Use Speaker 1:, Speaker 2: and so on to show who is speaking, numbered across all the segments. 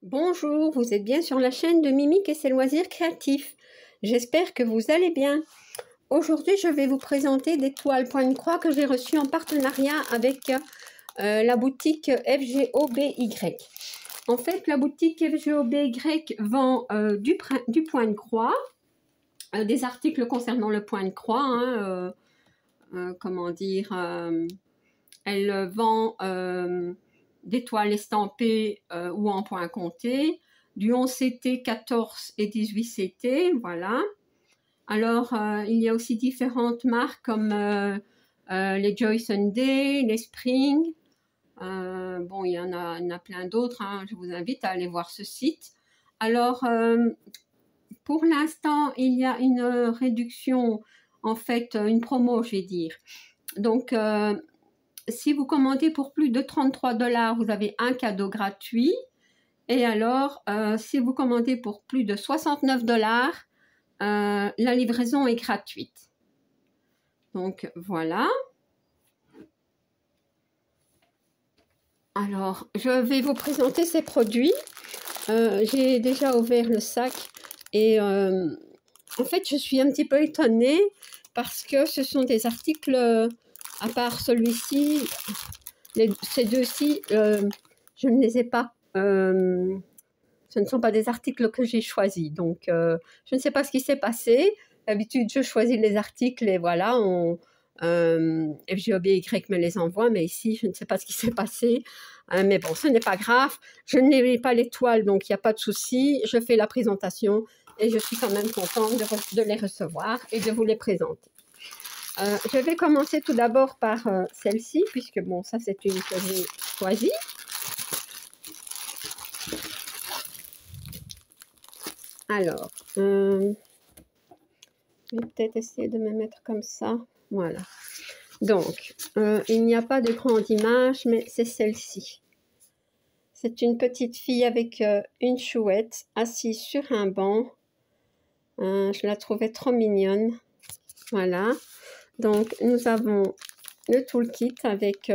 Speaker 1: Bonjour, vous êtes bien sur la chaîne de Mimique et ses loisirs créatifs. J'espère que vous allez bien. Aujourd'hui, je vais vous présenter des toiles point de croix que j'ai reçues en partenariat avec la boutique FGOBY. En fait, la boutique FGOBY vend du point de croix, des articles concernant le point de croix, hein, comment dire, elle vend des toiles estampées ou en point compté, du 11 CT, 14 et 18 CT, voilà. Alors, il y a aussi différentes marques comme les Joy Sunday, les Spring. Bon, il y en a plein d'autres, hein. Je vous invite à aller voir ce site. Alors, pour l'instant, il y a une réduction, en fait, une promo, je vais dire. Donc, si vous commandez pour plus de 33 $, vous avez un cadeau gratuit. Et alors, si vous commandez pour plus de 69 $, la livraison est gratuite. Donc, voilà. Alors, je vais vous présenter ces produits. J'ai déjà ouvert le sac et en fait, je suis un petit peu étonnée parce que ce sont des articles, à part celui-ci, ces deux-ci, je ne les ai pas. Ce ne sont pas des articles que j'ai choisis. Donc, je ne sais pas ce qui s'est passé. D'habitude, je choisis les articles et voilà, FGOBY me les envoie. Mais ici, je ne sais pas ce qui s'est passé. Mais bon, ce n'est pas grave. Je n'ai pas les toiles, donc il n'y a pas de souci. Je fais la présentation et je suis quand même contente de les recevoir et de vous les présenter. Je vais commencer tout d'abord par celle-ci, puisque bon, ça c'est une que j'ai choisie. Alors, je vais peut-être essayer de me mettre comme ça. Voilà. Donc, il n'y a pas de grande image, mais c'est celle-ci. C'est une petite fille avec une chouette assise sur un banc. Je la trouvais trop mignonne. Voilà. Donc, nous avons le toolkit avec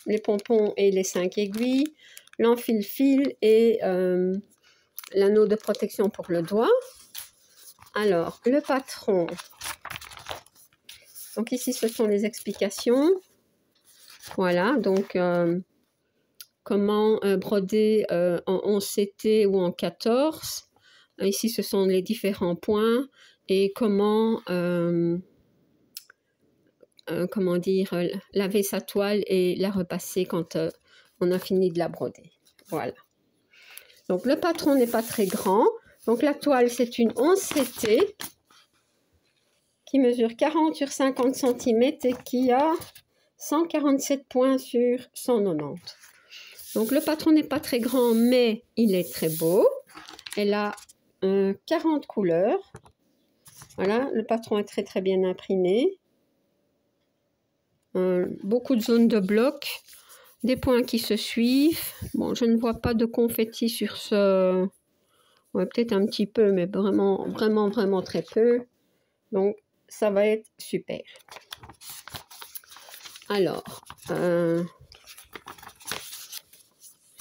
Speaker 1: les pompons et les 5 aiguilles, l'enfile-fil et l'anneau de protection pour le doigt. Alors, le patron. Donc, ici, ce sont les explications. Voilà, donc, comment broder en 11 CT ou en 14. Ici, ce sont les différents points et comment... comment dire, laver sa toile et la repasser quand on a fini de la broder. Voilà. Donc, le patron n'est pas très grand. Donc, la toile, c'est une 11 CT qui mesure 40 sur 50 cm et qui a 147 points sur 190. Donc, le patron n'est pas très grand, mais il est très beau. Elle a 40 couleurs. Voilà, le patron est très, très bien imprimé. Beaucoup de zones de bloc, des points qui se suivent. Bon, je ne vois pas de confetti sur ce... Ouais, peut-être un petit peu, mais vraiment, vraiment, vraiment très peu. Donc, ça va être super. Alors, je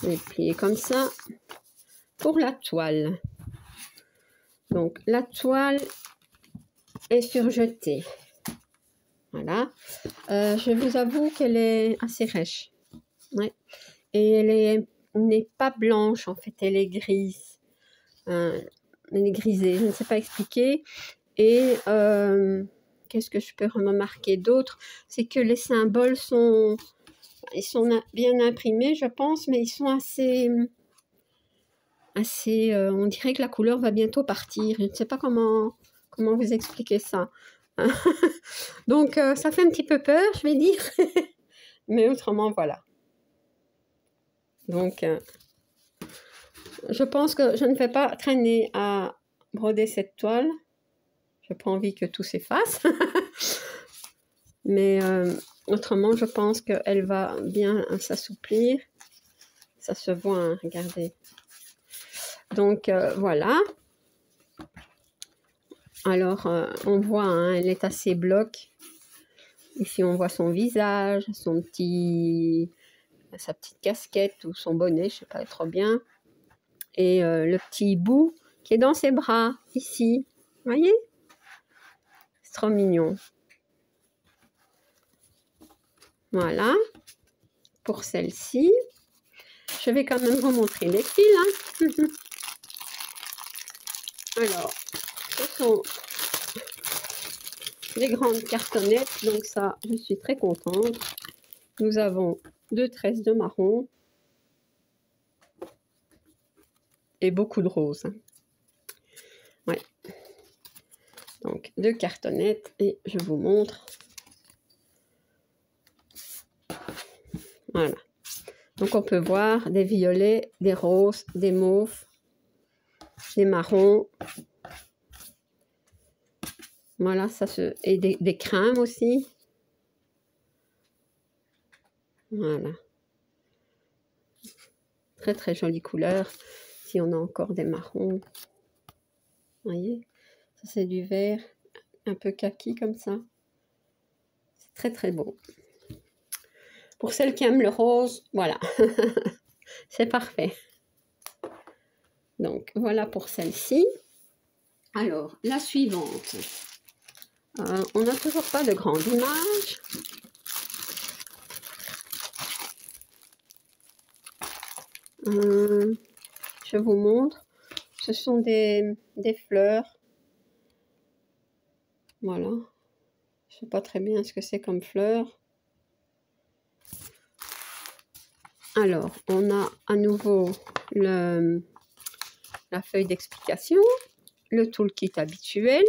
Speaker 1: vais plier comme ça. Pour la toile. Donc, la toile est surjetée. Voilà. Je vous avoue qu'elle est assez rêche. Ouais. Et elle n'est pas blanche, en fait, elle est grise. Elle est grisée, je ne sais pas expliquer. Et qu'est-ce que je peux remarquer d'autre? C'est que les symboles sont bien imprimés, je pense, mais ils sont assez on dirait que la couleur va bientôt partir. Je ne sais pas comment vous expliquer ça. Donc, ça fait un petit peu peur, je vais dire. Mais autrement, voilà. Donc, je pense que je ne vais pas traîner à broder cette toile. Je n'ai pas envie que tout s'efface. Mais autrement, je pense qu'elle va bien s'assouplir. Ça se voit, hein, regardez. Donc, voilà. Alors, on voit, hein, elle est assez bloc. Ici, on voit son visage, sa petite casquette ou son bonnet, je ne sais pas trop bien. et le petit bout qui est dans ses bras, ici. Vous voyez? C'est trop mignon. Voilà. Pour celle-ci, je vais quand même vous montrer les fils. Hein. Alors, ce sont des grandes cartonnettes, donc ça, je suis très contente. Nous avons 2 tresses de marron et beaucoup de rose. Hein. Ouais. Donc, 2 cartonnettes et je vous montre. Voilà. Donc, on peut voir des violets, des roses, des mauves, des marrons. Voilà, ça se... et des crèmes aussi. Voilà. Très, très jolie couleur. Si on a encore des marrons. Vous voyez? Ça, c'est du vert, un peu kaki comme ça. C'est très, très beau. Pour celles qui aiment le rose, voilà. C'est parfait. Donc, voilà pour celle-ci. Alors, la suivante. On n'a toujours pas de grande image. Je vous montre. Ce sont des fleurs. Voilà. Je ne sais pas très bien ce que c'est comme fleurs. Alors, on a à nouveau la feuille d'explication, le toolkit habituel.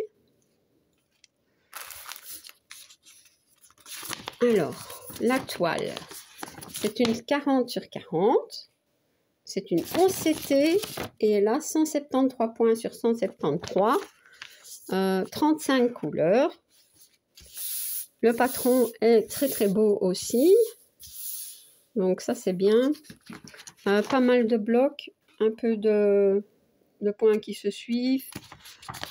Speaker 1: Alors, la toile, c'est une 40 sur 40. C'est une 11CT et elle a 173 points sur 173. 35 couleurs. Le patron est très très beau aussi. Donc ça c'est bien. Pas mal de blocs, un peu de points qui se suivent.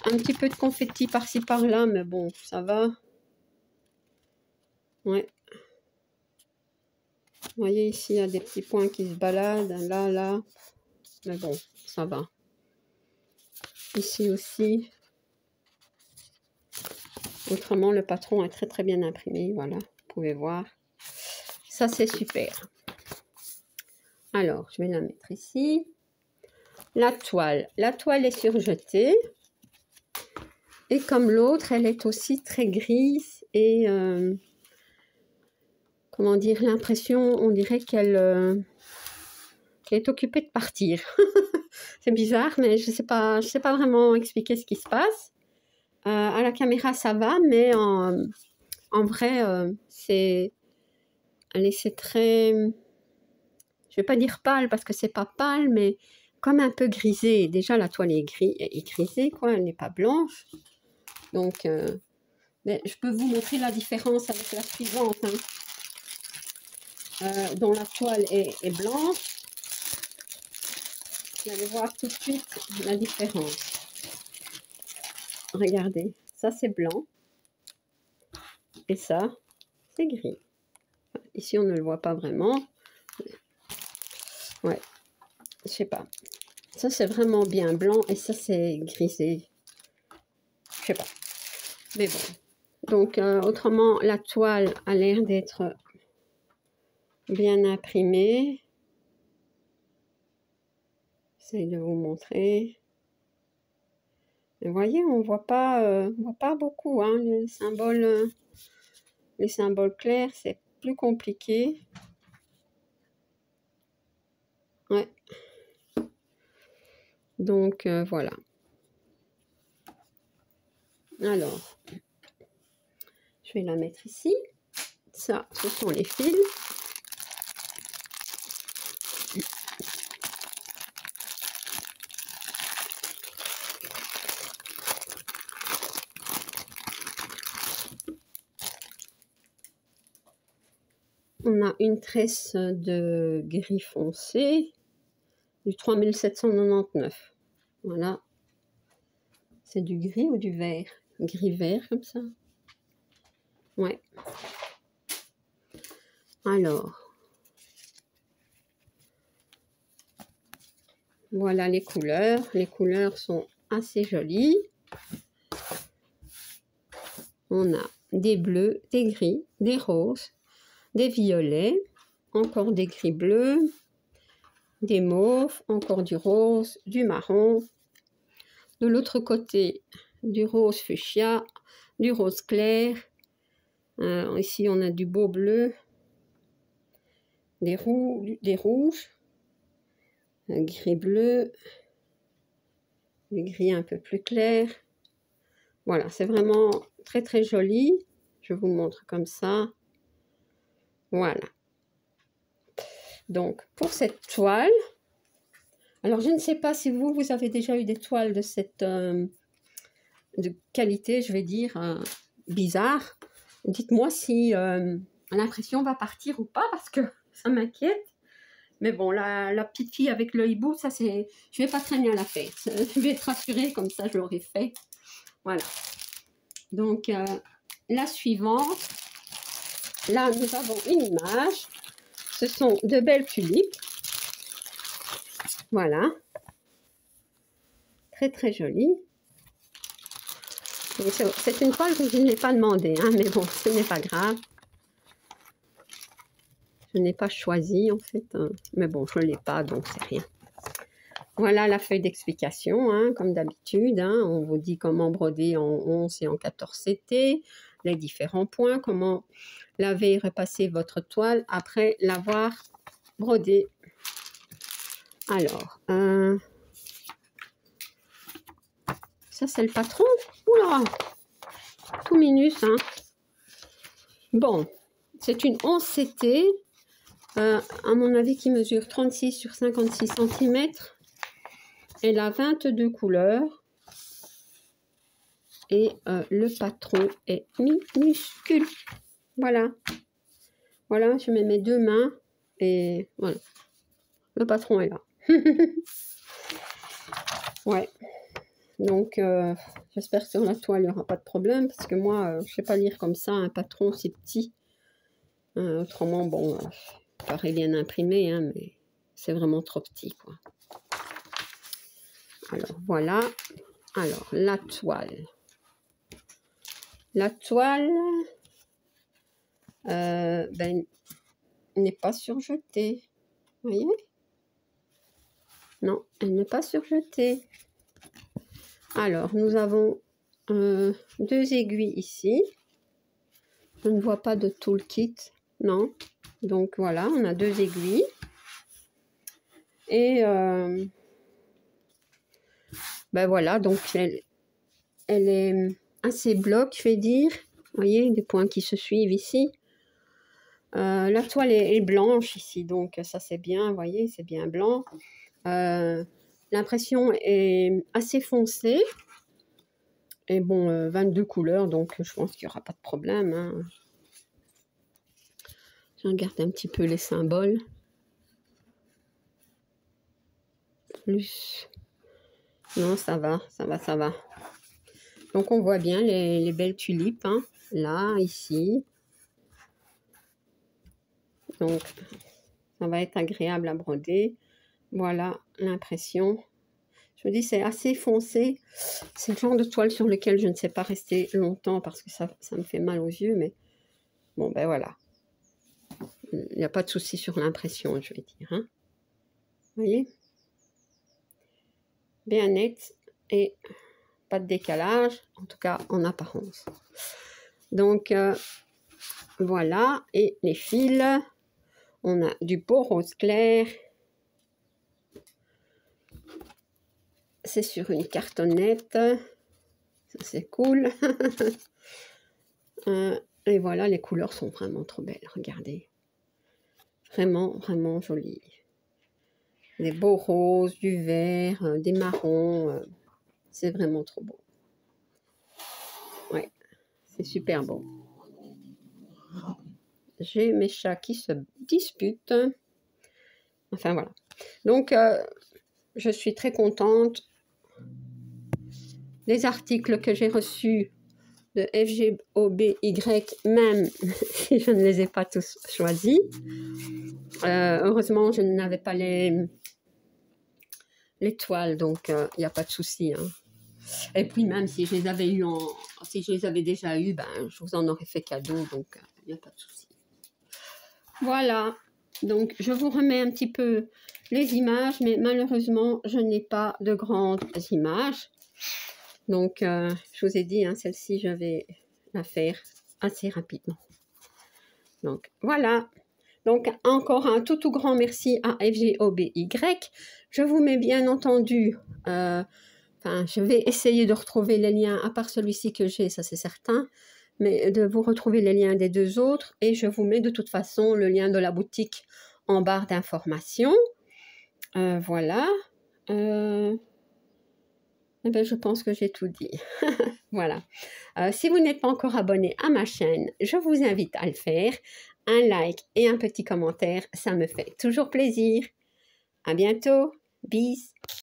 Speaker 1: Un petit peu de confetti par-ci par-là, mais bon, ça va. Ouais. Vous voyez ici, il y a des petits points qui se baladent, là, là. Mais bon, ça va. Ici aussi. Autrement, le patron est très très bien imprimé. Voilà, vous pouvez voir. Ça, c'est super. Alors, je vais la mettre ici. La toile. La toile est surjetée. Et comme l'autre, elle est aussi très grise. Et, comment dire, l'impression, on dirait qu'elle est occupée de partir. C'est bizarre, mais je sais pas vraiment expliquer ce qui se passe. À la caméra, ça va, mais en vrai, c'est très... Je vais pas dire pâle parce que c'est pas pâle, mais comme un peu grisé. Déjà, la toile est grisée, quoi. Elle n'est pas blanche. Donc, mais je peux vous montrer la différence avec la suivante, hein, dont la toile est blanche. Vous allez voir tout de suite la différence. Regardez, ça c'est blanc. Et ça, c'est gris. Ici, on ne le voit pas vraiment. Ouais, je sais pas. Ça, c'est vraiment bien blanc et ça, c'est grisé. Je sais pas. Mais bon. Donc, autrement, la toile a l'air d'être bien imprimée. J'essaie de vous montrer. Et vous voyez, on voit pas beaucoup. Hein, les symboles clairs, c'est plus compliqué. Ouais. Donc, voilà. Alors, je vais la mettre ici. Ça, ce sont les fils. On a une tresse de gris foncé du 3799. Voilà. C'est du gris ou du vert? Gris-vert comme ça. Ouais. Alors. Voilà les couleurs. Les couleurs sont assez jolies. On a des bleus, des gris, des roses, des violets, encore des gris bleus, des mauves, encore du rose, du marron. De l'autre côté, du rose fuchsia, du rose clair. Ici, on a du beau bleu, des rouges, un gris bleu, des gris un peu plus clairs. Voilà, c'est vraiment très très joli. Je vous montre comme ça. Voilà. Donc, pour cette toile, alors je ne sais pas si vous avez déjà eu des toiles de cette de qualité, je vais dire, bizarre. Dites-moi si l'impression va partir ou pas, parce que ça m'inquiète. Mais bon, la petite fille avec le hibou, ça c'est... Je vais pas très bien la faire. Je vais être rassurée, comme ça je l'aurai fait. Voilà. Donc, la suivante. Là, nous avons une image. Ce sont de belles tulipes. Voilà. Très, très jolie. C'est une toile que je n'ai pas demandé, hein, mais bon, ce n'est pas grave. Je n'ai pas choisi, en fait. Hein, mais bon, je ne l'ai pas, donc c'est rien. Voilà la feuille d'explication, hein, comme d'habitude. Hein, on vous dit comment broder en 11 et en 14 CT, les différents points, comment laver et repasser votre toile après l'avoir brodée. Alors, ça c'est le patron. Oula, tout minus. Hein. Bon, c'est une 11 CT, à mon avis qui mesure 36 sur 56 cm. Elle a 22 couleurs. Et le patron est minuscule. Voilà. Voilà, je mets mes deux mains. Et voilà. Le patron est là. Ouais. Donc, j'espère que sur la toile, il n'y aura pas de problème. Parce que moi, je ne sais pas lire comme ça un patron si petit. Autrement, bon, paraît bien imprimé, hein, mais c'est vraiment trop petit, quoi. Alors, voilà. Alors, la toile. La toile ben, n'est pas surjetée. Vous voyez? Non, elle n'est pas surjetée. Alors, nous avons deux aiguilles ici. Je ne vois pas de toolkit, non. Donc, voilà, on a deux aiguilles. Et, ben voilà, donc elle est assez bloc, je vais dire. Vous voyez, des points qui se suivent ici. La toile est blanche ici, donc ça c'est bien, vous voyez, c'est bien blanc. L'impression est assez foncée. Et bon, 22 couleurs, donc je pense qu'il n'y aura pas de problème. Hein. Je regarde un petit peu les symboles. Plus. Non, ça va, ça va, ça va. Donc on voit bien les belles tulipes, hein, là, ici. Donc ça va être agréable à broder. Voilà l'impression. Je me dis c'est assez foncé. C'est le genre de toile sur lequel je ne sais pas rester longtemps parce que ça me fait mal aux yeux. Mais bon, ben voilà. Il n'y a pas de souci sur l'impression, je vais dire. Hein. Vous voyez? Bien net et pas de décalage, en tout cas en apparence. Donc, voilà. Et les fils, on a du beau rose clair. C'est sur une cartonnette. Ça, c'est cool. Et voilà, les couleurs sont vraiment trop belles. Regardez. Vraiment, vraiment jolies. Des beaux roses, du vert, des marrons. C'est vraiment trop beau. Ouais, c'est super beau. J'ai mes chats qui se disputent. Enfin, voilà. Donc, je suis très contente. Les articles que j'ai reçus de FGOBY, même si je ne les ai pas tous choisis. Heureusement, je n'avais pas les les toiles, donc il n'y a pas de souci. Hein. Et puis même si je les avais eu si je les avais déjà eu, ben je vous en aurais fait cadeau, donc il n'y a pas de souci. Voilà, donc je vous remets un petit peu les images, mais malheureusement je n'ai pas de grandes images. Donc je vous ai dit, hein, celle-ci je vais la faire assez rapidement. Donc voilà. Donc encore un tout grand merci à FGOBY. Je vous mets bien entendu, je vais essayer de retrouver les liens, à part celui-ci que j'ai, ça c'est certain, mais de vous retrouver les liens des deux autres, et je vous mets de toute façon le lien de la boutique en barre d'informations. Voilà. Eh bien, je pense que j'ai tout dit. Voilà. Si vous n'êtes pas encore abonné à ma chaîne, je vous invite à le faire. Un like et un petit commentaire, ça me fait toujours plaisir. À bientôt. Bis.